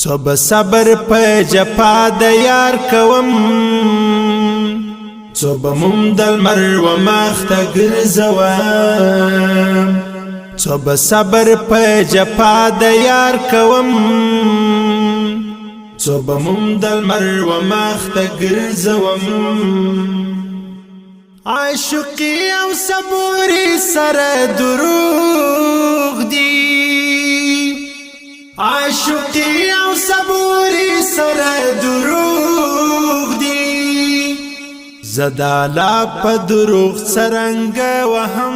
څو به صبر په جفا د یار کوم څو به موم د لمر و مخ ته ګرځوم څو به صبر په جفا د یار کوم څو به موم د لمر و مخ ته ګرځوم عاشقی او صبوري سره دروغ دی عاشقی او صبوري سره دروغ دی زدالا په دروغ سرنګ وهم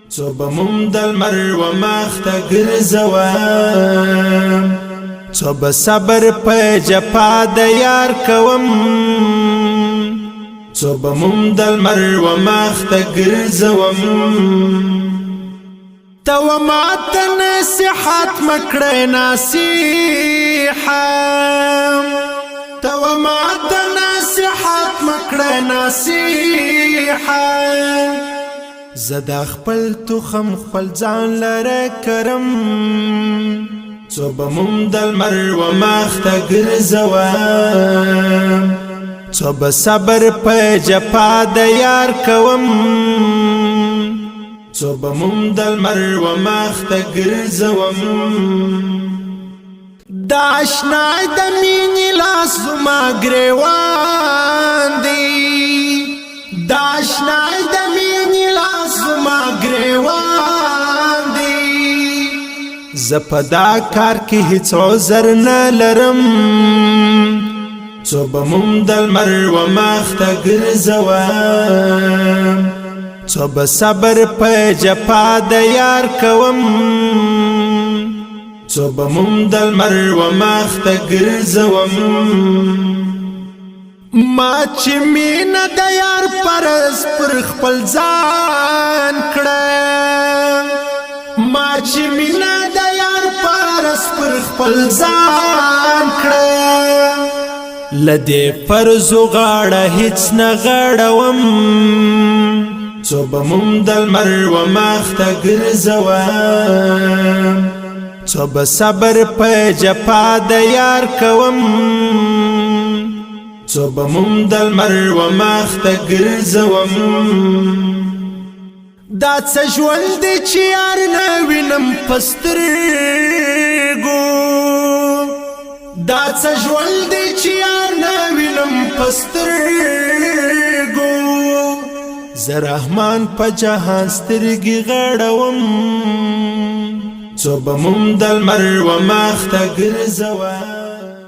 څو به موم د لمر و مخ ته ګرځوم څو به صبر په جفا د یار کوم څو به موم د لمر و مخ ته ګرځوم تو ما ته نصیحت مکړه نصیحت تو ما ته نصیحت مکړه نصیحت زدا خپل تخم خپل ځان لره کرم څو به موم د لمر و مخ ته ګرځوم څو به صبر په جفا د یار کوم څو به موم د لمر و مخ ته ګرځوم دا اشنا د مینې لاس زما ګریوان دی دا اشنا د مینې لاس زما ګریوان دی زه په دا کار کې هیڅ عذر نه لرم څو به موم د لمر و مخ ته ګرځوم څو به صبر په جفا د یار کوم څو به موم د لمر و مخ ته ګرځوم ما چې مینه د یار پرس پر خپل ځان کړه ما چې مینه د یار پرس پر خپل ځان کړه لدې فرض غاړه هیڅ نه غړوم څو به موم د لمر و مخ ته ګرځوم څو به صبر په جفا د یار کوم څو به موم د لمر و مخ ته ګرځوم دا څه ژوند دی چې یار نه وینم په سترګو دا څه ژوند دی چې یار نه وینم په سترګو زه رحمان په جهان سترګې غړوم څو به موم د لمر و مخ ته ګرځوم